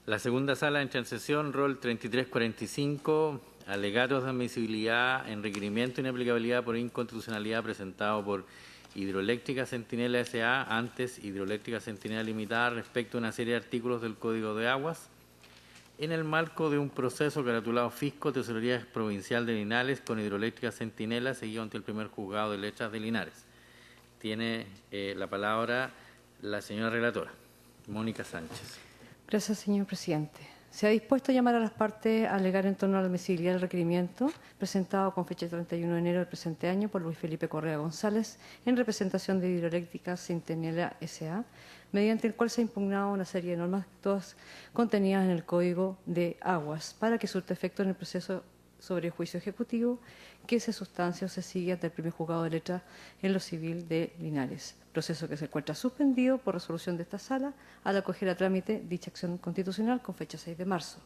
La segunda sala entra en sesión, rol 3345, alegatos de admisibilidad en requerimiento e inaplicabilidad por inconstitucionalidad presentado por Hidroeléctrica Centinela S.A., antes Hidroeléctrica Centinela Limitada, respecto a una serie de artículos del Código de Aguas, en el marco de un proceso caratulado Fisco, Tesorería Provincial de Linares, con Hidroeléctrica Centinela, seguido ante el primer juzgado de letras de Linares. Tiene la palabra la señora relatora, Mónica Sánchez. Gracias, señor presidente. Se ha dispuesto a llamar a las partes a alegar en torno a la admisibilidad del requerimiento presentado con fecha 31 de enero del presente año por Luis Felipe Correa González en representación de Hidroeléctrica Centinela S.A., mediante el cual se ha impugnado una serie de normas, todas contenidas en el Código de Aguas, para que surta efecto en el proceso sobre juicio ejecutivo que se sustancia o se sigue ante el primer juzgado de letras en lo civil de Linares, proceso que se encuentra suspendido por resolución de esta sala al acoger a trámite dicha acción constitucional con fecha 6 de marzo.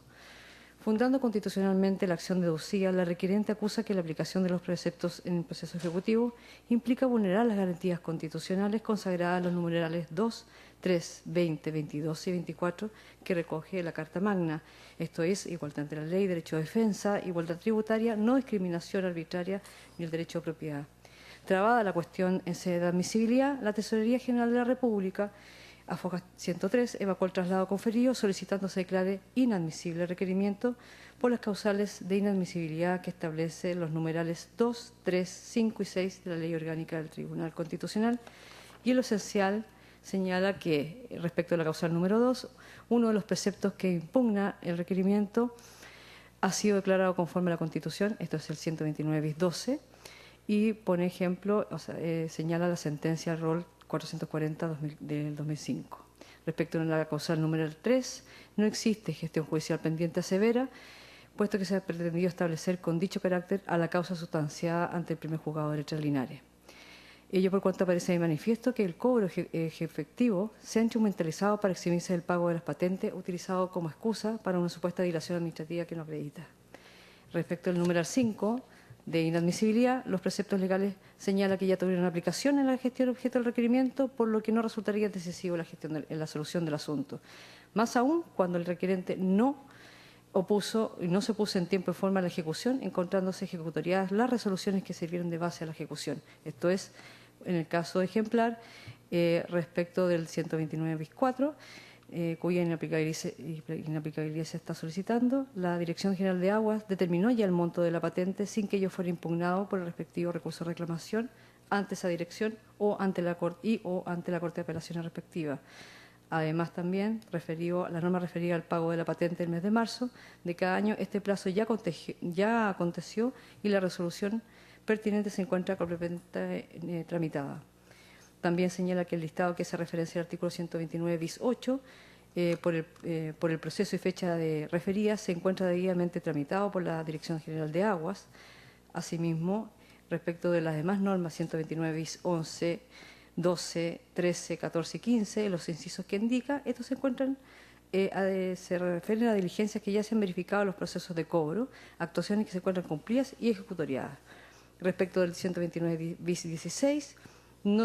Fundando constitucionalmente la acción deducida, la requerente acusa que la aplicación de los preceptos en el proceso ejecutivo implica vulnerar las garantías constitucionales consagradas en los numerales 2, 3, 20, 22 y 24 que recoge la Carta Magna, esto es, igualdad ante la ley, derecho de defensa, igualdad tributaria, no discriminación arbitraria ni el derecho de propiedad. Trabada la cuestión en sede de admisibilidad, la Tesorería General de la República, AFOGA 103, evacuó el traslado conferido solicitando se declare inadmisible el requerimiento por las causales de inadmisibilidad que establece los numerales 2, 3, 5 y 6 de la Ley Orgánica del Tribunal Constitucional, y en lo esencial señala que, respecto a la causal número 2, uno de los preceptos que impugna el requerimiento ha sido declarado conforme a la Constitución, esto es el 129 bis 12, y pone ejemplo, señala la sentencia rol 440 del 2005. Respecto a la causal número 3, no existe gestión judicial pendiente a severa, puesto que se ha pretendido establecer con dicho carácter a la causa sustanciada ante el primer juzgado de letras Linares. Ello por cuanto aparece de manifiesto que el cobro efectivo se ha instrumentalizado para eximirse del pago de las patentes, utilizado como excusa para una supuesta dilación administrativa que no acredita. Respecto al número 5 de inadmisibilidad, los preceptos legales señalan que ya tuvieron aplicación en la gestión objeto del requerimiento, por lo que no resultaría decisivo en la solución del asunto. Más aún cuando el requerente no se opuso en tiempo y forma a la ejecución, encontrándose ejecutoriadas las resoluciones que sirvieron de base a la ejecución. Esto es, en el caso ejemplar, respecto del 129 bis 4, cuya inaplicabilidad se está solicitando, la Dirección General de Aguas determinó ya el monto de la patente sin que ello fuera impugnado por el respectivo recurso de reclamación ante esa dirección o ante la Corte de Apelaciones respectiva. Además, también, la norma referida al pago de la patente el mes de marzo de cada año, este plazo ya aconteció y la resolución pertinente se encuentra completamente tramitada. También señala que el listado que se referencia al artículo 129 bis 8 por el proceso y fecha de referida se encuentra debidamente tramitado por la Dirección General de Aguas. Asimismo, respecto de las demás normas 129 bis 11, 12, 13, 14 y 15, los incisos que indica, estos se encuentran, se refieren a diligencias que ya se han verificado en los procesos de cobro, actuaciones que se encuentran cumplidas y ejecutoriadas. Respecto del 129 bis 16,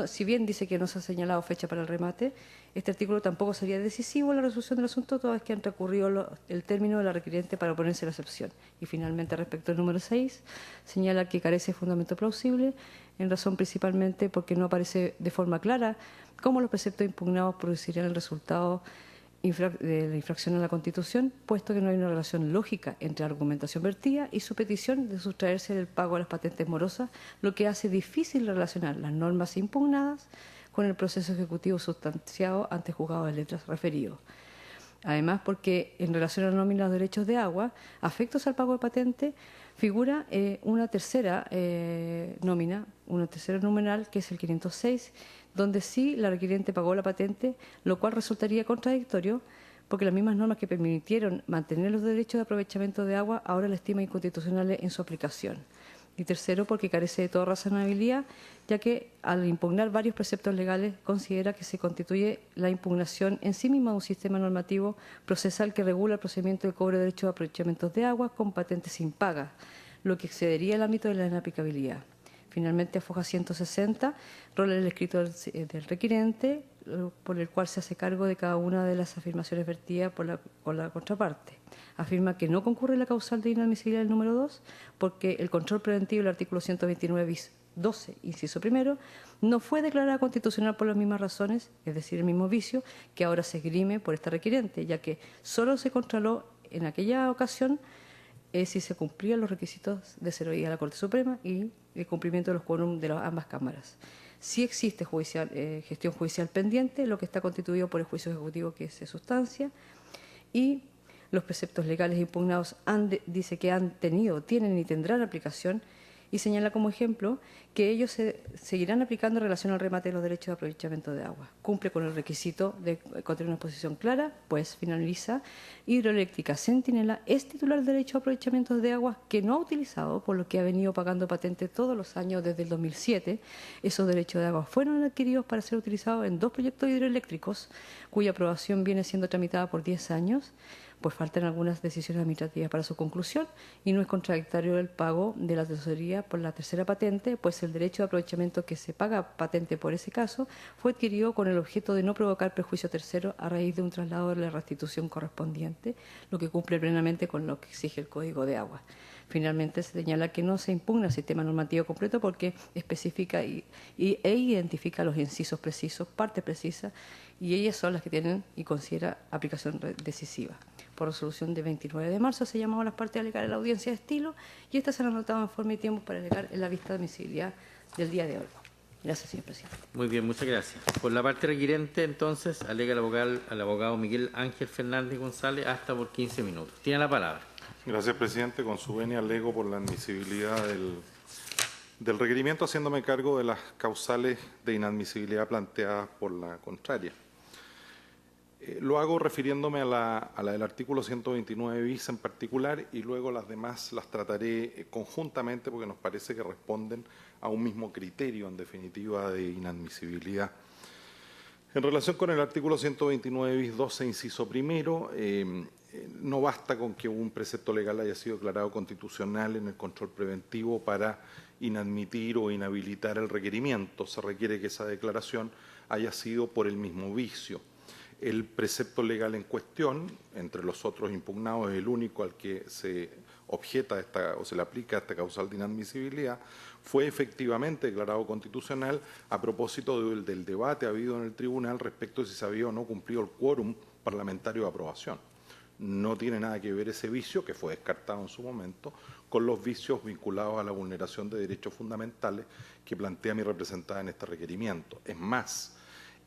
si bien dice que no se ha señalado fecha para el remate, este artículo tampoco sería decisivo en la resolución del asunto, toda vez que han transcurrido el término de la requerente para oponerse a la excepción. Y finalmente, respecto al número 6, señala que carece de fundamento plausible, en razón principalmente porque no aparece de forma clara cómo los preceptos impugnados producirían el resultado de la infracción a la Constitución, puesto que no hay una relación lógica entre la argumentación vertida y su petición de sustraerse del pago de las patentes morosas, lo que hace difícil relacionar las normas impugnadas con el proceso ejecutivo sustanciado ante juzgado de letras referido. Además, porque en relación a la nómina de los derechos de agua, afectos al pago de patente, figura una tercera nómina, una tercera numeral, que es el 506, donde sí la requerente pagó la patente, lo cual resultaría contradictorio porque las mismas normas que permitieron mantener los derechos de aprovechamiento de agua ahora la estima inconstitucionales en su aplicación. Y tercero, porque carece de toda razonabilidad, ya que al impugnar varios preceptos legales considera que se constituye la impugnación en sí misma de un sistema normativo procesal que regula el procedimiento de cobro de derechos de aprovechamientos de agua con patentes sin paga, lo que excedería el ámbito de la inaplicabilidad. Finalmente, foja 160, rol el escrito del requirente, por el cual se hace cargo de cada una de las afirmaciones vertidas por la contraparte. Afirma que no concurre la causal de inadmisibilidad del número 2 porque el control preventivo del artículo 129 bis 12, inciso primero, no fue declarada constitucional por las mismas razones, es decir, el mismo vicio que ahora se esgrime por esta requirente, ya que solo se controló en aquella ocasión si se cumplían los requisitos de seroría de la Corte Suprema y el cumplimiento de los quórum de ambas cámaras. Sí existe gestión judicial pendiente, lo que está constituido por el juicio ejecutivo que se sustancia, y los preceptos legales impugnados dice que tienen y tendrán aplicación, y señala como ejemplo que ellos se seguirán aplicando en relación al remate de los derechos de aprovechamiento de agua. Cumple con el requisito de contener una posición clara, pues finaliza, Hidroeléctrica Centinela es titular del derecho de aprovechamiento de agua que no ha utilizado, por lo que ha venido pagando patente todos los años desde el 2007. Esos derechos de agua fueron adquiridos para ser utilizados en 2 proyectos hidroeléctricos, cuya aprobación viene siendo tramitada por 10 años, pues faltan algunas decisiones administrativas para su conclusión y no es contradictorio el pago de la tesorería por la tercera patente, pues el derecho de aprovechamiento que se paga patente por ese caso fue adquirido con el objeto de no provocar perjuicio tercero a raíz de un traslado de la restitución correspondiente, lo que cumple plenamente con lo que exige el Código de Agua. Finalmente, se señala que no se impugna el sistema normativo completo porque especifica e identifica los incisos precisos, partes precisas, y ellas son las que tienen y considera aplicación decisiva. Por resolución de 29 de marzo se llamaron las partes a alegar en la audiencia de estilo y estas se han anotado en forma y tiempo para alegar en la vista de admisibilidad del día de hoy. Gracias, señor presidente. Muy bien, muchas gracias. Por la parte requirente, entonces, alega el abogado Miguel Ángel Fernández González hasta por 15 minutos. Tiene la palabra. Gracias, presidente. Con su venia alego por la admisibilidad del requerimiento, haciéndome cargo de las causales de inadmisibilidad planteadas por la contraria. Lo hago refiriéndome a la del artículo 129 bis en particular y luego las demás las trataré conjuntamente porque nos parece que responden a un mismo criterio, en definitiva, de inadmisibilidad. En relación con el artículo 129 bis 12, inciso primero, no basta con que un precepto legal haya sido declarado constitucional en el control preventivo para inadmitir o inhabilitar el requerimiento. Se requiere que esa declaración haya sido por el mismo vicio. El precepto legal en cuestión, entre los otros impugnados, es el único al que se objeta o se le aplica esta causal de inadmisibilidad, fue efectivamente declarado constitucional a propósito del debate habido en el tribunal respecto de si se había o no cumplido el quórum parlamentario de aprobación. No tiene nada que ver ese vicio, que fue descartado en su momento, con los vicios vinculados a la vulneración de derechos fundamentales que plantea mi representada en este requerimiento. Es más,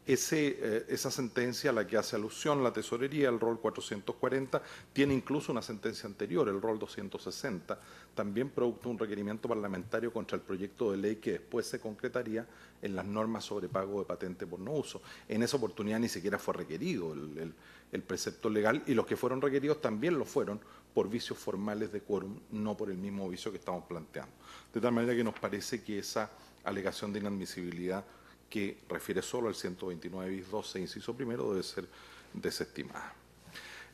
esa sentencia a la que hace alusión la tesorería, el rol 440, tiene incluso una sentencia anterior, el rol 260, también producto de un requerimiento parlamentario contra el proyecto de ley que después se concretaría en las normas sobre pago de patente por no uso. En esa oportunidad ni siquiera fue requerido el precepto legal y los que fueron requeridos también lo fueron por vicios formales de quórum, no por el mismo vicio que estamos planteando. De tal manera que nos parece que esa alegación de inadmisibilidad que refiere solo al 129 bis 12, inciso primero, debe ser desestimada.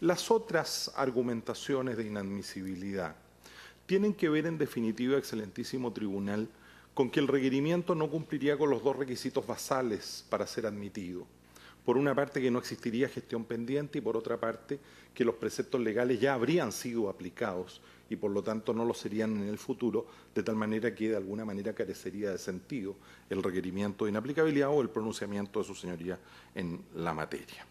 Las otras argumentaciones de inadmisibilidad tienen que ver, en definitiva, excelentísimo tribunal, con que el requerimiento no cumpliría con los 2 requisitos basales para ser admitido. Por una parte, que no existiría gestión pendiente y por otra parte, que los preceptos legales ya habrían sido aplicados y por lo tanto no lo serían en el futuro, de tal manera que de alguna manera carecería de sentido el requerimiento de inaplicabilidad o el pronunciamiento de su señoría en la materia.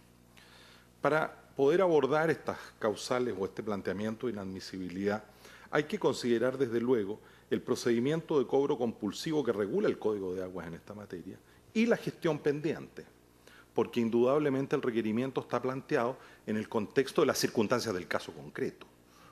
Para poder abordar estas causales o este planteamiento de inadmisibilidad, hay que considerar desde luego el procedimiento de cobro compulsivo que regula el Código de Aguas en esta materia y la gestión pendiente, porque indudablemente el requerimiento está planteado en el contexto de las circunstancias del caso concreto,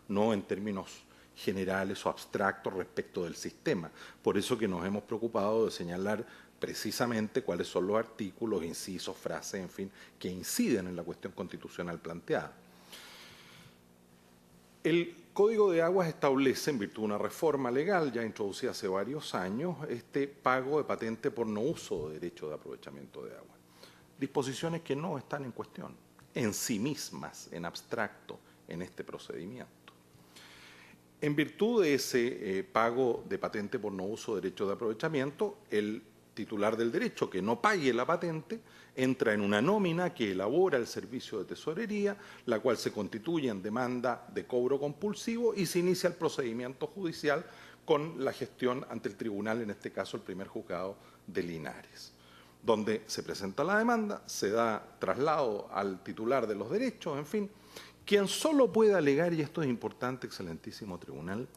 no en términos generales o abstractos respecto del sistema. Por eso que nos hemos preocupado de señalar precisamente cuáles son los artículos, incisos, frases, en fin, que inciden en la cuestión constitucional planteada. El Código de Aguas establece, en virtud de una reforma legal ya introducida hace varios años, este pago de patente por no uso de derecho de aprovechamiento de agua. Disposiciones que no están en cuestión, en sí mismas, en abstracto, en este procedimiento. En virtud de ese pago de patente por no uso de derecho de aprovechamiento, el titular del derecho que no pague la patente entra en una nómina que elabora el servicio de tesorería, la cual se constituye en demanda de cobro compulsivo y se inicia el procedimiento judicial con la gestión ante el tribunal, en este caso el primer juzgado de Linares, donde se presenta la demanda, se da traslado al titular de los derechos, en fin, quien solo puede alegar, y esto es importante, excelentísimo tribunal,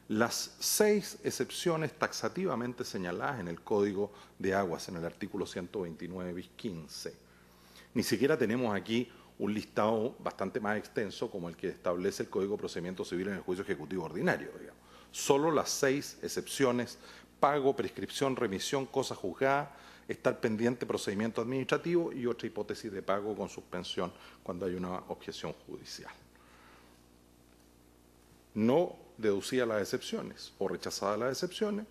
las 6 excepciones taxativamente señaladas en el Código de Aguas, en el artículo 129 bis 15. Ni siquiera tenemos aquí un listado bastante más extenso como el que establece el Código de Procedimiento Civil en el juicio ejecutivo ordinario, digamos. Solo las 6 excepciones: pago, prescripción, remisión, cosa juzgada, estar pendiente procedimiento administrativo y otra hipótesis de pago con suspensión cuando hay una objeción judicial. No deducidas las excepciones o rechazadas las excepciones,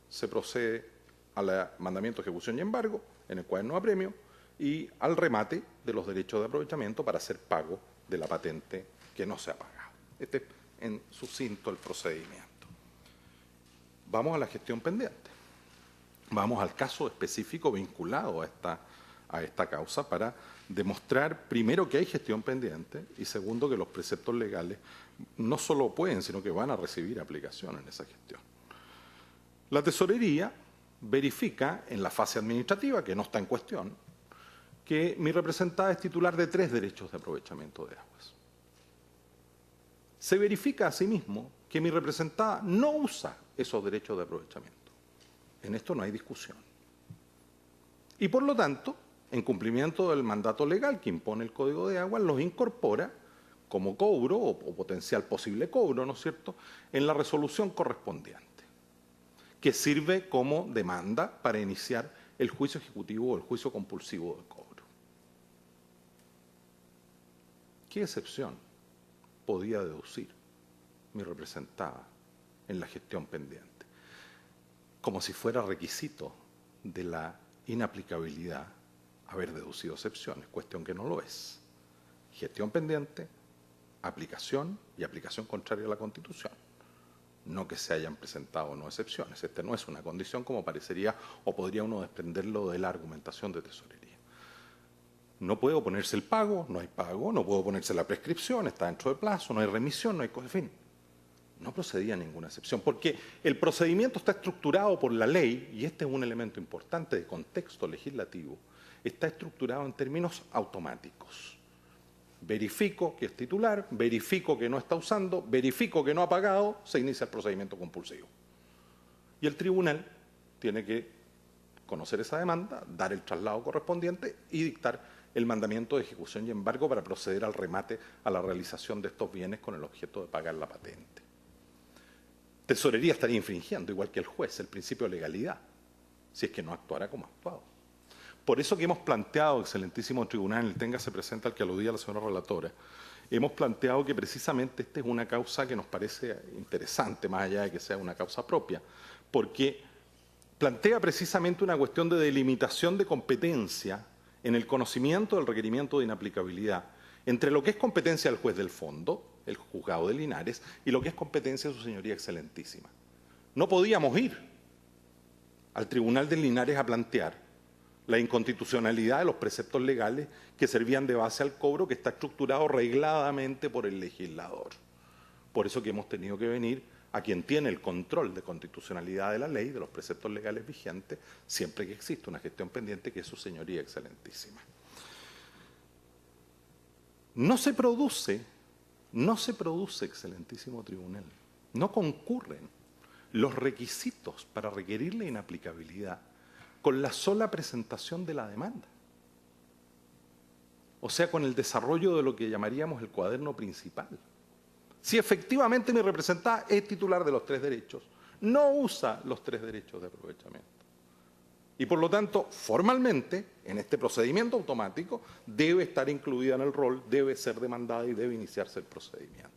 se procede al mandamiento de ejecución y embargo en el cuaderno apremio y al remate de los derechos de aprovechamiento para hacer pago de la patente que no se ha pagado. Este es en sucinto el procedimiento. Vamos a la gestión pendiente. Vamos al caso específico vinculado a esta causa para demostrar, primero, que hay gestión pendiente y, segundo, que los preceptos legales no solo pueden, sino que van a recibir aplicación en esa gestión. La tesorería verifica en la fase administrativa, que no está en cuestión, que mi representada es titular de 3 derechos de aprovechamiento de aguas. Se verifica asimismo que mi representada no usa esos derechos de aprovechamiento. En esto no hay discusión. Y por lo tanto, en cumplimiento del mandato legal que impone el Código de Aguas, los incorpora como cobro o potencial posible cobro, ¿no es cierto?, en la resolución correspondiente, que sirve como demanda para iniciar el juicio ejecutivo o el juicio compulsivo de cobro. ¿Qué excepción podía deducir mi representada en la gestión pendiente? Como si fuera requisito de la inaplicabilidad haber deducido excepciones, cuestión que no lo es. Gestión pendiente, aplicación y aplicación contraria a la Constitución. No que se hayan presentado o no excepciones. Esta no es una condición como parecería o podría uno desprenderlo de la argumentación de tesorería. No puede oponerse el pago, no hay pago, no puede oponerse la prescripción, está dentro del plazo, no hay remisión, no hay cosa, en fin. No procedía ninguna excepción, porque el procedimiento está estructurado por la ley, y este es un elemento importante de contexto legislativo, está estructurado en términos automáticos. Verifico que es titular, verifico que no está usando, verifico que no ha pagado, se inicia el procedimiento compulsivo. Y el tribunal tiene que conocer esa demanda, dar el traslado correspondiente y dictar el mandamiento de ejecución y embargo para proceder al remate a la realización de estos bienes con el objeto de pagar la patente. Tesorería estaría infringiendo, igual que el juez, el principio de legalidad, si es que no actuara como ha actuado. Por eso que hemos planteado, excelentísimo tribunal, téngase presente al que aludía la señora relatora, hemos planteado que precisamente esta es una causa que nos parece interesante, más allá de que sea una causa propia, porque plantea precisamente una cuestión de delimitación de competencia en el conocimiento del requerimiento de inaplicabilidad entre lo que es competencia del juez del fondo, el juzgado de Linares, y lo que es competencia de su señoría excelentísima. No podíamos ir al tribunal de Linares a plantear la inconstitucionalidad de los preceptos legales que servían de base al cobro que está estructurado regladamente por el legislador. Por eso que hemos tenido que venir a quien tiene el control de constitucionalidad de la ley, de los preceptos legales vigentes, siempre que existe una gestión pendiente, que es su señoría excelentísima. No se produce, excelentísimo tribunal, no concurren los requisitos para requerir la inaplicabilidad con la sola presentación de la demanda. O sea, con el desarrollo de lo que llamaríamos el cuaderno principal. Si efectivamente mi representada es titular de los 3 derechos, no usa los 3 derechos de aprovechamiento. Y por lo tanto, formalmente, en este procedimiento automático, debe estar incluida en el rol, debe ser demandada y debe iniciarse el procedimiento.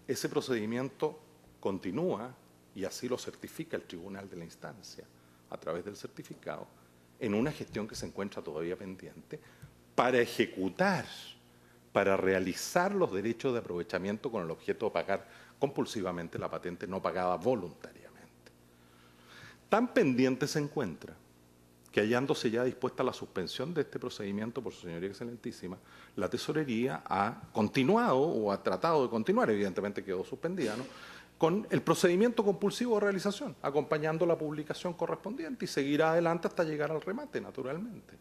Ese procedimiento continúa, y así lo certifica el tribunal de la instancia, a través del certificado, en una gestión que se encuentra todavía pendiente, para ejecutar para realizar los derechos de aprovechamiento con el objeto de pagar compulsivamente la patente no pagada voluntariamente. Tan pendiente se encuentra que, hallándose ya dispuesta la suspensión de este procedimiento por su señoría excelentísima, la Tesorería ha continuado o ha tratado de continuar, evidentemente quedó suspendida, ¿no?, con el procedimiento compulsivo de realización, acompañando la publicación correspondiente, y seguirá adelante hasta llegar al remate, naturalmente.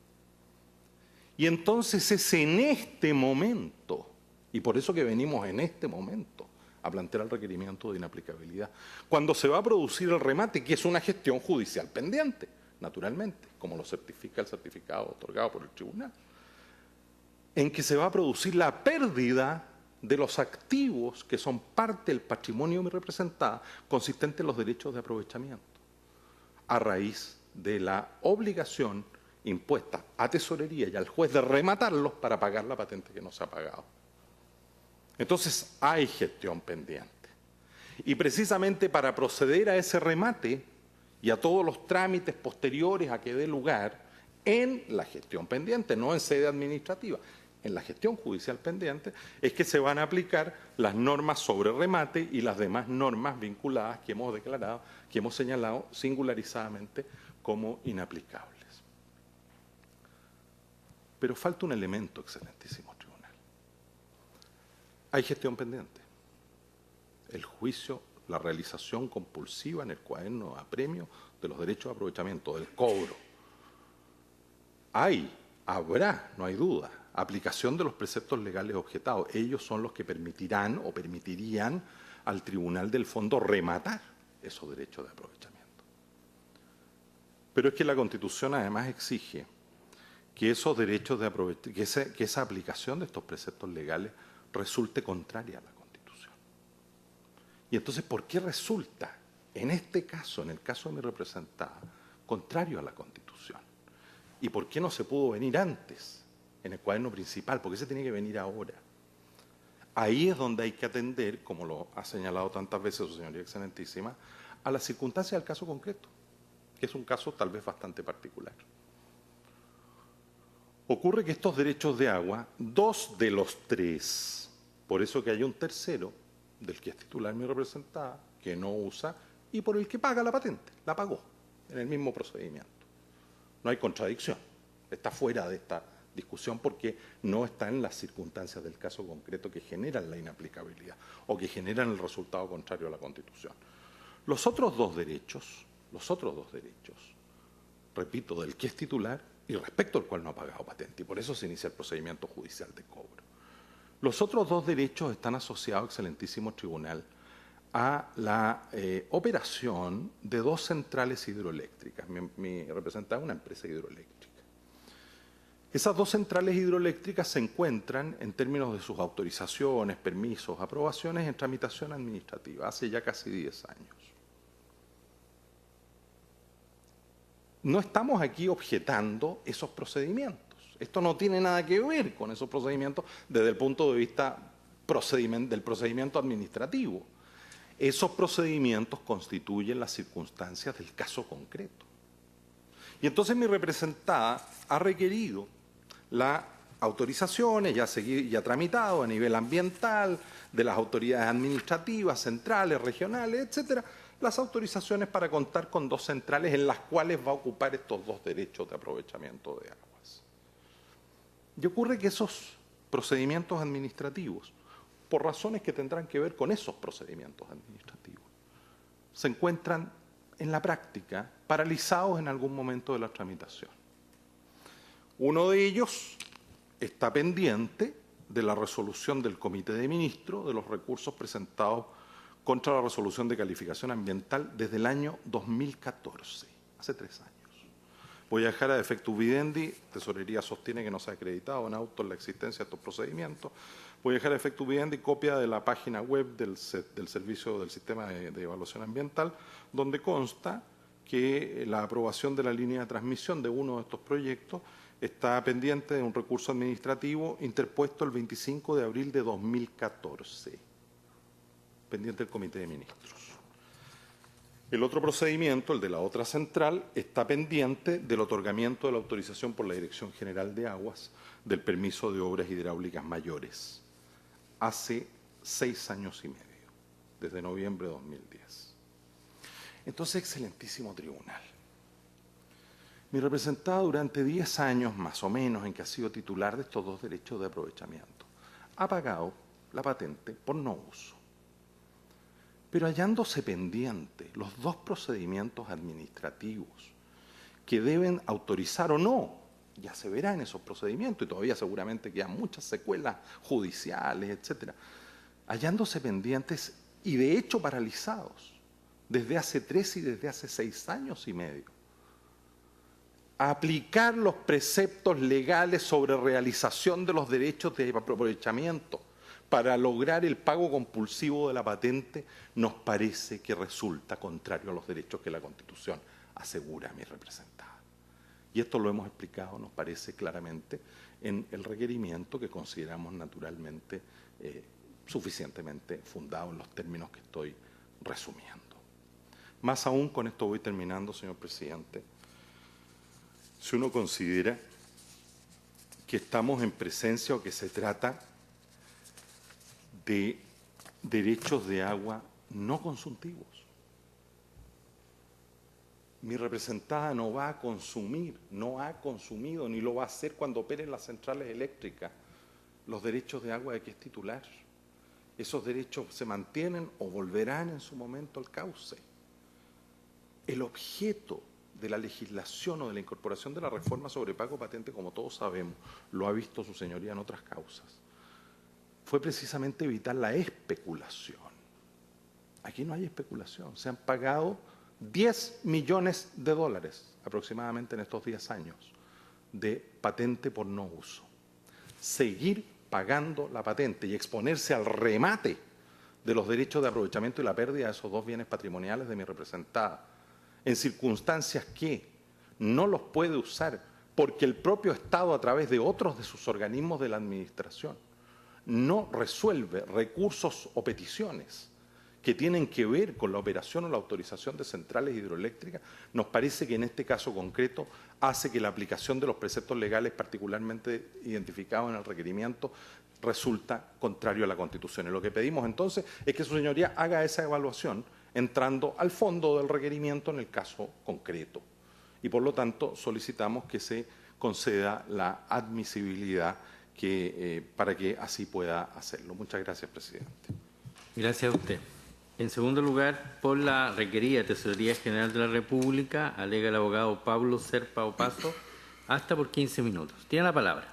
Y entonces es en este momento, y por eso que venimos en este momento a plantear el requerimiento de inaplicabilidad, cuando se va a producir el remate, que es una gestión judicial pendiente, naturalmente, como lo certifica el certificado otorgado por el tribunal, en que se va a producir la pérdida de los activos que son parte del patrimonio de mi representada, consistente en los derechos de aprovechamiento, a raíz de la obligación impuesta a Tesorería y al juez de rematarlos para pagar la patente que no se ha pagado. Entonces hay gestión pendiente. Y precisamente para proceder a ese remate y a todos los trámites posteriores a que dé lugar en la gestión pendiente, no en sede administrativa, en la gestión judicial pendiente, es que se van a aplicar las normas sobre remate y las demás normas vinculadas que hemos declarado, que hemos señalado singularizadamente como inaplicables. Pero falta un elemento, excelentísimo tribunal. Hay gestión pendiente. El juicio, la realización compulsiva en el cuaderno de apremio de los derechos de aprovechamiento, del cobro. Habrá, no hay duda, aplicación de los preceptos legales objetados. Ellos son los que permitirán o permitirían al Tribunal del Fondo rematar esos derechos de aprovechamiento. Pero es que la Constitución además exige que esos derechos de aprovechamiento, que esa aplicación de estos preceptos legales resulte contraria a la Constitución. Y entonces, ¿por qué resulta, en este caso, en el caso de mi representada, contrario a la Constitución? ¿Y por qué no se pudo venir antes, en el cuaderno principal? ¿Por qué se tiene que venir ahora? Ahí es donde hay que atender, como lo ha señalado tantas veces su señoría excelentísima, a las circunstancias del caso concreto, que es un caso tal vez bastante particular. Ocurre que estos derechos de agua, 2 de los 3, por eso que hay un tercero, del que es titular mi representada, que no usa, y por el que paga la patente, la pagó, en el mismo procedimiento. No hay contradicción, está fuera de esta discusión porque no está en las circunstancias del caso concreto que generan la inaplicabilidad o que generan el resultado contrario a la Constitución. Los otros dos derechos, repito, del que es titular y respecto al cual no ha pagado patente, y por eso se inicia el procedimiento judicial de cobro. Los otros 2 derechos están asociados, excelentísimo tribunal, a la operación de 2 centrales hidroeléctricas. Mi representada es una empresa hidroeléctrica. Esas 2 centrales hidroeléctricas se encuentran, en términos de sus autorizaciones, permisos, aprobaciones, en tramitación administrativa, hace ya casi 10 años. No estamos aquí objetando esos procedimientos. Esto no tiene nada que ver con esos procedimientos desde el punto de vista del procedimiento administrativo. Esos procedimientos constituyen las circunstancias del caso concreto. Y entonces mi representada ha requerido las autorizaciones, ya tramitado a nivel ambiental, de las autoridades administrativas, centrales, regionales, etcétera, las autorizaciones para contar con 2 centrales en las cuales va a ocupar estos 2 derechos de aprovechamiento de aguas. Y ocurre que esos procedimientos administrativos, por razones que tendrán que ver con esos procedimientos administrativos, se encuentran en la práctica paralizados en algún momento de la tramitación. Uno de ellos está pendiente de la resolución del Comité de Ministros de los recursos presentados contra la resolución de calificación ambiental desde el año 2014, hace 3 años. Voy a dejar a efecto videndi, Tesorería sostiene que no se ha acreditado en autos la existencia de estos procedimientos. Voy a dejar a efecto videndi copia de la página web del Servicio del Sistema de Evaluación Ambiental, donde consta que la aprobación de la línea de transmisión de uno de estos proyectos está pendiente de un recurso administrativo interpuesto el 25 de abril de 2014, pendiente del Comité de Ministros. El otro procedimiento, el de la otra central, está pendiente del otorgamiento de la autorización por la Dirección General de Aguas del permiso de obras hidráulicas mayores, hace 6 años y medio, desde noviembre de 2010. Entonces, excelentísimo tribunal, mi representada durante 10 años más o menos en que ha sido titular de estos dos derechos de aprovechamiento, ha pagado la patente por no uso. Pero hallándose pendientes los dos procedimientos administrativos que deben autorizar o no, ya se verá en esos procedimientos y todavía seguramente quedan muchas secuelas judiciales, etcétera, hallándose pendientes y de hecho paralizados desde hace 3 y desde hace 6 años y medio, a aplicar los preceptos legales sobre realización de los derechos de aprovechamiento para lograr el pago compulsivo de la patente, nos parece que resulta contrario a los derechos que la Constitución asegura a mi representada. Y esto lo hemos explicado, nos parece claramente, en el requerimiento que consideramos naturalmente suficientemente fundado en los términos que estoy resumiendo. Más aún, con esto voy terminando, señor presidente, si uno considera que estamos en presencia o que se trata de derechos de agua no consultivos. Mi representada no va a consumir, no ha consumido ni lo va a hacer cuando operen las centrales eléctricas los derechos de agua de que es titular. Esos derechos se mantienen o volverán en su momento al cauce. El objeto de la legislación o de la incorporación de la reforma sobre pago patente, como todos sabemos, lo ha visto su señoría en otras causas, fue precisamente evitar la especulación. Aquí no hay especulación. Se han pagado 10 millones de dólares aproximadamente en estos 10 años de patente por no uso. Seguir pagando la patente y exponerse al remate de los derechos de aprovechamiento y la pérdida de esos dos bienes patrimoniales de mi representada, en circunstancias que no los puede usar porque el propio Estado, a través de otros de sus organismos de la administración, no resuelve recursos o peticiones que tienen que ver con la operación o la autorización de centrales hidroeléctricas, nos parece que en este caso concreto hace que la aplicación de los preceptos legales particularmente identificados en el requerimiento resulta contrario a la Constitución. Y lo que pedimos entonces es que su señoría haga esa evaluación entrando al fondo del requerimiento en el caso concreto. Y por lo tanto solicitamos que se conceda la admisibilidad para que así pueda hacerlo. Muchas gracias, presidente. Gracias a usted. En segundo lugar, por la requerida Tesorería General de la República, alega el abogado Pablo Serpa Opaso, hasta por 15 minutos. Tiene la palabra.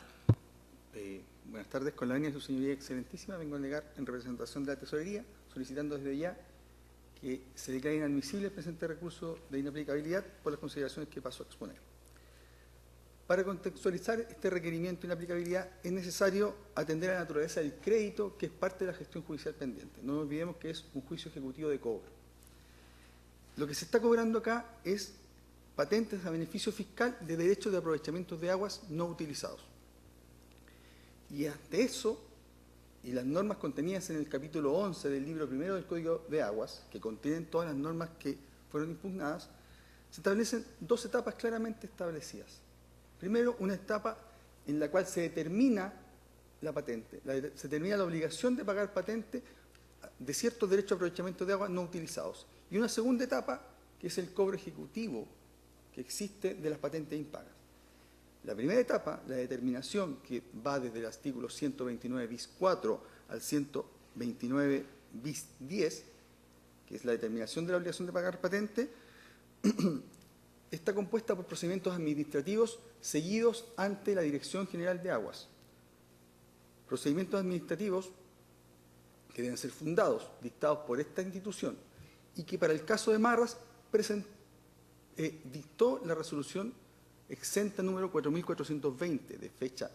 Buenas tardes. Con la venia de su señoría excelentísima, vengo a alegar en representación de la Tesorería, solicitando desde ya que se declare inadmisible el presente recurso de inaplicabilidad por las consideraciones que paso a exponer. Para contextualizar este requerimiento de inaplicabilidad es necesario atender a la naturaleza del crédito, que es parte de la gestión judicial pendiente. No nos olvidemos que es un juicio ejecutivo de cobro. Lo que se está cobrando acá es patentes a beneficio fiscal de derechos de aprovechamiento de aguas no utilizados. Y ante eso, y las normas contenidas en el capítulo 11 del libro primero del Código de Aguas, que contienen todas las normas que fueron impugnadas, se establecen dos etapas claramente establecidas. Primero, una etapa en la cual se determina la patente, se determina la obligación de pagar patente de ciertos derechos de aprovechamiento de agua no utilizados. Y una segunda etapa, que es el cobro ejecutivo que existe de las patentes impagas. La primera etapa, la determinación, que va desde el artículo 129 bis 4 al 129 bis 10, que es la determinación de la obligación de pagar patente, está compuesta por procedimientos administrativos seguidos ante la Dirección General de Aguas. Procedimientos administrativos que deben ser fundados, dictados por esta institución, y que para el caso de Marras dictó la resolución exenta número 4420 de fecha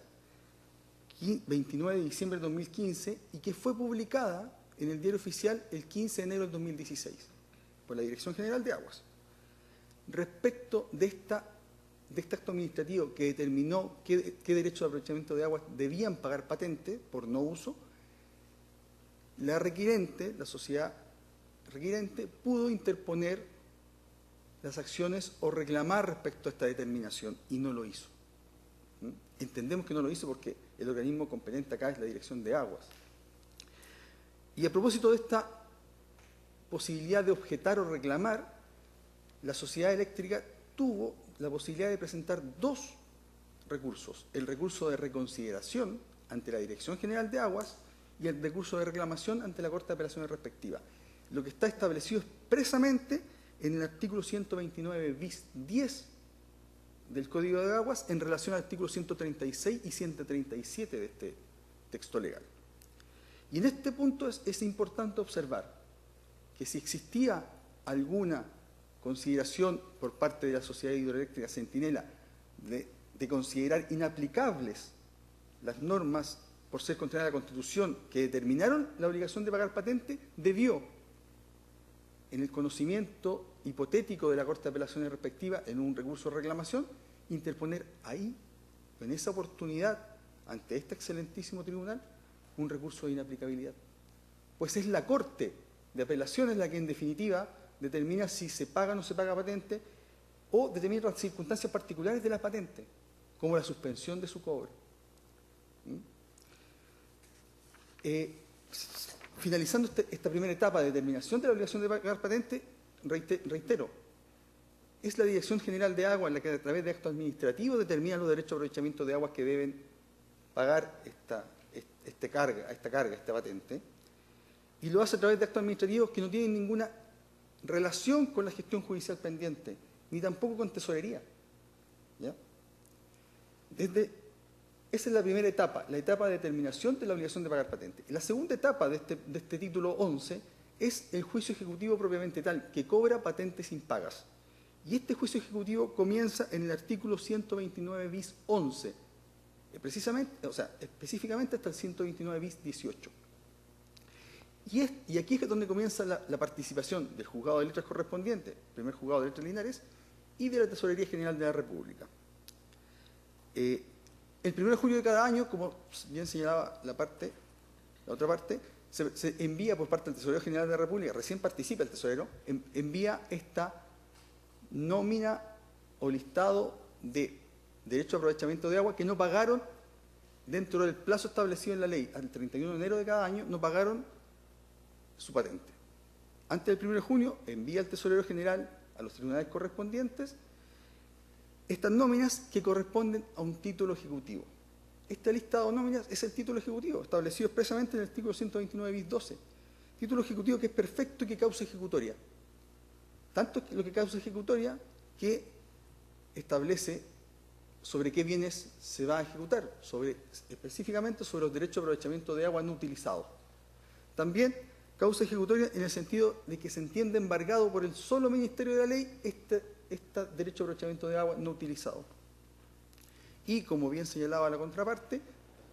29 de diciembre de 2015 y que fue publicada en el Diario Oficial el 15 de enero del 2016 por la Dirección General de Aguas. Respecto de este acto administrativo que determinó qué derechos de aprovechamiento de aguas debían pagar patente por no uso, la sociedad requirente pudo interponer las acciones o reclamar respecto a esta determinación, y no lo hizo. Entendemos que no lo hizo porque el organismo competente acá es la Dirección de Aguas. Y a propósito de esta posibilidad de objetar o reclamar, la sociedad eléctrica tuvo la posibilidad de presentar dos recursos: el recurso de reconsideración ante la Dirección General de Aguas y el recurso de reclamación ante la Corte de Apelaciones respectiva. Lo que está establecido expresamente en el artículo 129 bis 10 del Código de Aguas en relación al artículo 136 y 137 de este texto legal. Y en este punto es importante observar que si existía alguna consideración por parte de la Sociedad Hidroeléctrica Centinela de considerar inaplicables las normas por ser contrarias a la Constitución que determinaron la obligación de pagar patente, debió, en el conocimiento hipotético de la Corte de Apelaciones respectiva, en un recurso de reclamación, interponer ahí, en esa oportunidad, ante este excelentísimo tribunal, un recurso de inaplicabilidad. Pues es la Corte de Apelaciones la que, en definitiva, determina si se paga o no se paga patente, o determina las circunstancias particulares de la patente, como la suspensión de su cobro. Finalizando esta primera etapa de determinación de la obligación de pagar patente, reitero, es la Dirección General de Aguas la que a través de actos administrativos determina los derechos de aprovechamiento de aguas que deben pagar esta patente, y lo hace a través de actos administrativos que no tienen ninguna relación con la gestión judicial pendiente, ni tampoco con tesorería. ¿Ya? Esa es la primera etapa, la etapa de determinación de la obligación de pagar patente. Y la segunda etapa de este título 11 es el juicio ejecutivo propiamente tal, que cobra patentes impagas. Y este juicio ejecutivo comienza en el artículo 129 bis 11, específicamente hasta el 129 bis 18. Y aquí es donde comienza la participación del juzgado de letras correspondiente, primer juzgado de letras Linares, y de la Tesorería General de la República. El 1 de julio de cada año, como bien señalaba la otra parte, se envía por parte del Tesorero General de la República, recién participa el tesorero, envía esta nómina o listado de derechos de aprovechamiento de agua que no pagaron dentro del plazo establecido en la ley, al 31 de enero de cada año, no pagaron su patente. Antes del 1 de junio envía el Tesorero General a los tribunales correspondientes estas nóminas que corresponden a un título ejecutivo. Este listado de nóminas es el título ejecutivo, establecido expresamente en el artículo 129 bis 12. Título ejecutivo que es perfecto y que causa ejecutoria. Tanto lo que causa ejecutoria que establece sobre qué bienes se va a ejecutar, específicamente sobre los derechos de aprovechamiento de agua no utilizados. También causa ejecutoria en el sentido de que se entiende embargado por el solo Ministerio de la Ley este derecho de aprovechamiento de agua no utilizado. Y, como bien señalaba la contraparte,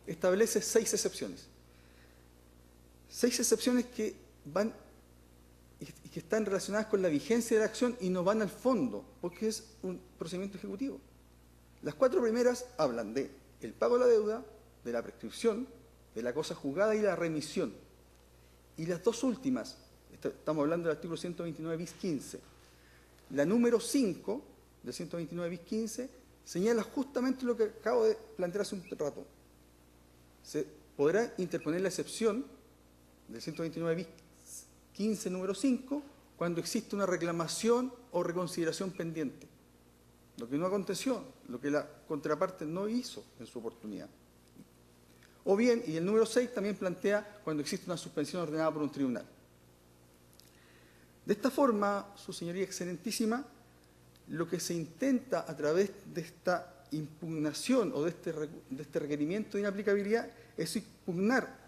establece 6 excepciones. 6 excepciones que van y que están relacionadas con la vigencia de la acción y no van al fondo, porque es un procedimiento ejecutivo. Las 4 primeras hablan de el pago de la deuda, de la prescripción, de la cosa juzgada y la remisión. Y las 2 últimas, estamos hablando del artículo 129 bis 15, la número 5 del 129 bis 15 señala justamente lo que acabo de plantear hace un rato. Se podrá interponer la excepción del 129 bis 15 número 5 cuando existe una reclamación o reconsideración pendiente. Lo que no aconteció, lo que la contraparte no hizo en su oportunidad. O bien, y el número 6 también plantea cuando existe una suspensión ordenada por un tribunal. De esta forma, su señoría excelentísima, lo que se intenta a través de esta impugnación o de este requerimiento de inaplicabilidad es impugnar,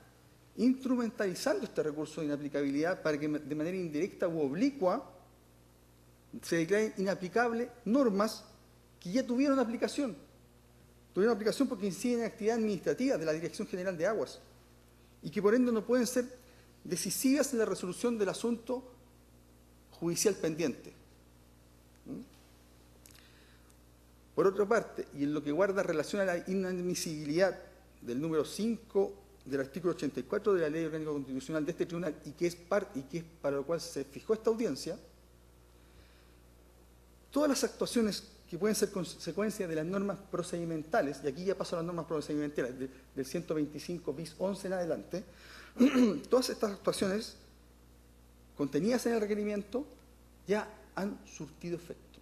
instrumentalizando este recurso de inaplicabilidad para que de manera indirecta u oblicua se declaren inaplicables normas que ya tuvieron aplicación. Tuvieron aplicación porque inciden en actividades administrativas de la Dirección General de Aguas y que por ende no pueden ser decisivas en la resolución del asunto judicial pendiente. Por otra parte, y en lo que guarda relación a la inadmisibilidad del número 5 del artículo 84 de la Ley Orgánica Constitucional de este tribunal y que es para lo cual se fijó esta audiencia, todas las actuaciones que pueden ser consecuencia de las normas procedimentales, y aquí ya paso a las normas procedimentales del 125 bis 11 en adelante, todas estas actuaciones contenidas en el requerimiento ya han surtido efecto,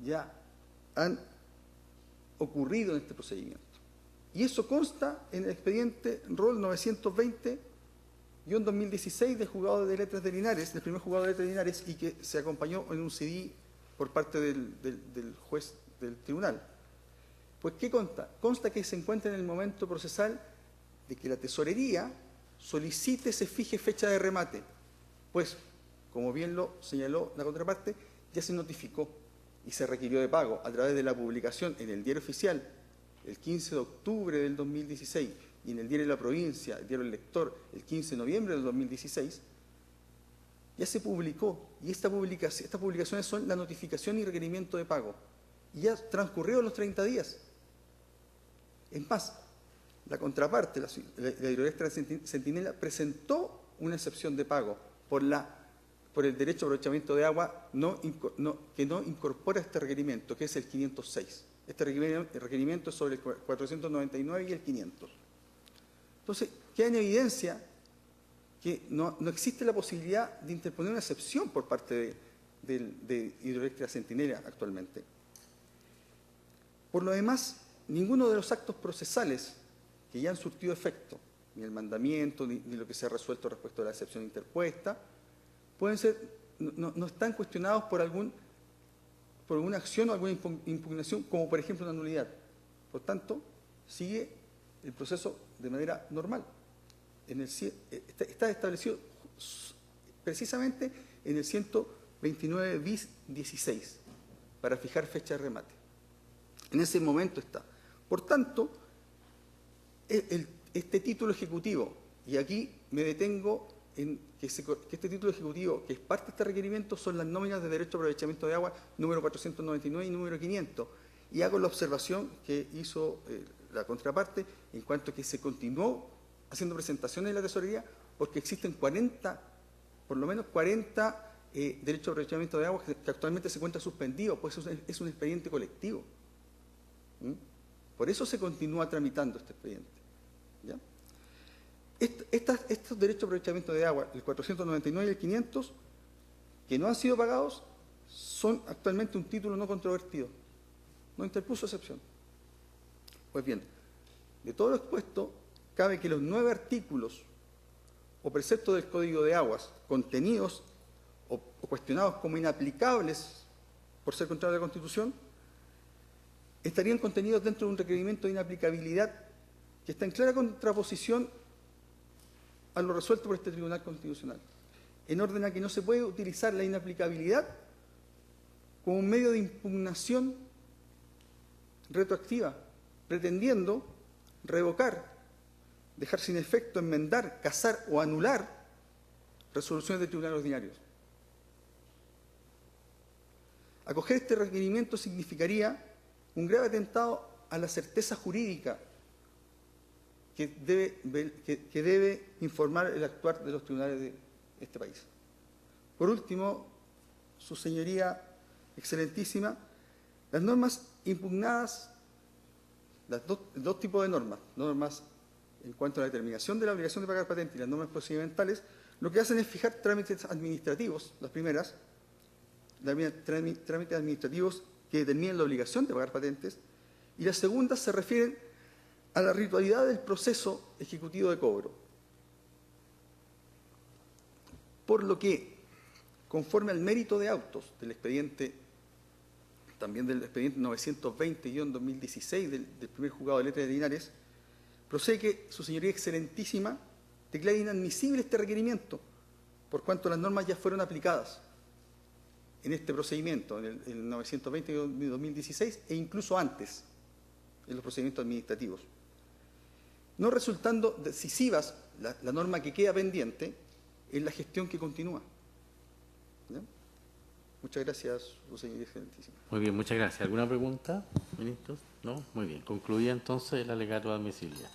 ya han ocurrido en este procedimiento. Y eso consta en el expediente ROL 920-2016 del juzgado de letras de Linares, del primer juzgado de letras de Linares, y que se acompañó en un CD por parte del juez del tribunal. Pues, ¿qué consta? Consta que se encuentra en el momento procesal de que la tesorería solicite se fije fecha de remate. Pues, como bien lo señaló la contraparte, ya se notificó y se requirió de pago a través de la publicación en el Diario Oficial el 15 de octubre del 2016 y en el Diario de la Provincia, el Diario El Lector, el 15 de noviembre del 2016, ya se publicó, y estas publicaciones son la notificación y requerimiento de pago. Y ya transcurrieron los 30 días. Es más, la contraparte, la hidroeléctrica Centinela, presentó una excepción de pago por el derecho de aprovechamiento de agua que no incorpora este requerimiento, que es el 506. Este requerimiento es sobre el 499 y el 500. Entonces, queda en evidencia que no existe la posibilidad de interponer una excepción por parte de Hidroeléctrica Centinela actualmente. Por lo demás, ninguno de los actos procesales que ya han surtido efecto, ni el mandamiento, ni lo que se ha resuelto respecto a la excepción interpuesta, no están cuestionados por alguna acción o alguna impugnación, como por ejemplo una nulidad. Por tanto, sigue el proceso de manera normal. Está establecido precisamente en el 129 bis 16 para fijar fecha de remate. En ese momento está. Por tanto, este título ejecutivo, y aquí me detengo en que este título ejecutivo, que es parte de este requerimiento, son las nóminas de derecho a aprovechamiento de agua número 499 y número 500. Y hago la observación que hizo la contraparte en cuanto a que se continuó haciendo presentaciones en la tesorería porque existen por lo menos 40 derechos de aprovechamiento de agua que actualmente se encuentran suspendidos, pues es un expediente colectivo. Por eso se continúa tramitando este expediente. ¿Ya? Estos derechos de aprovechamiento de agua, el 499 y el 500, que no han sido pagados, son actualmente un título no controvertido. No interpuso excepción. Pues bien, de todo lo expuesto, cabe que los 9 artículos o preceptos del Código de Aguas contenidos o cuestionados como inaplicables por ser contrarios a la Constitución, estarían contenidos dentro de un requerimiento de inaplicabilidad que está en clara contraposición a lo resuelto por este Tribunal Constitucional, en orden a que no se puede utilizar la inaplicabilidad como un medio de impugnación retroactiva, pretendiendo revocar, dejar sin efecto, enmendar, casar o anular resoluciones de tribunales ordinarios. Acoger este requerimiento significaría un grave atentado a la certeza jurídica que debe informar el actuar de los tribunales de este país. Por último, Su Señoría Excelentísima, las normas impugnadas, dos tipos de normas en cuanto a la determinación de la obligación de pagar patente y las normas procedimentales, lo que hacen es fijar trámites administrativos, las primeras, trámites administrativos que determinan la obligación de pagar patentes, y las segundas se refieren a la ritualidad del proceso ejecutivo de cobro. Por lo que, conforme al mérito de autos del expediente, también del expediente 920-2016 del primer juzgado de letras de Linares, procede que Su Señoría Excelentísima declare inadmisible este requerimiento, por cuanto las normas ya fueron aplicadas en este procedimiento, en el 920-2016, e incluso antes, en los procedimientos administrativos, no resultando decisivas la norma que queda pendiente en la gestión que continúa. ¿Ya? Muchas gracias, Su Señoría Excelentísima. Muy bien, muchas gracias. ¿Alguna pregunta, ministros? No, muy bien. Concluía entonces el alegato de admisibilidad.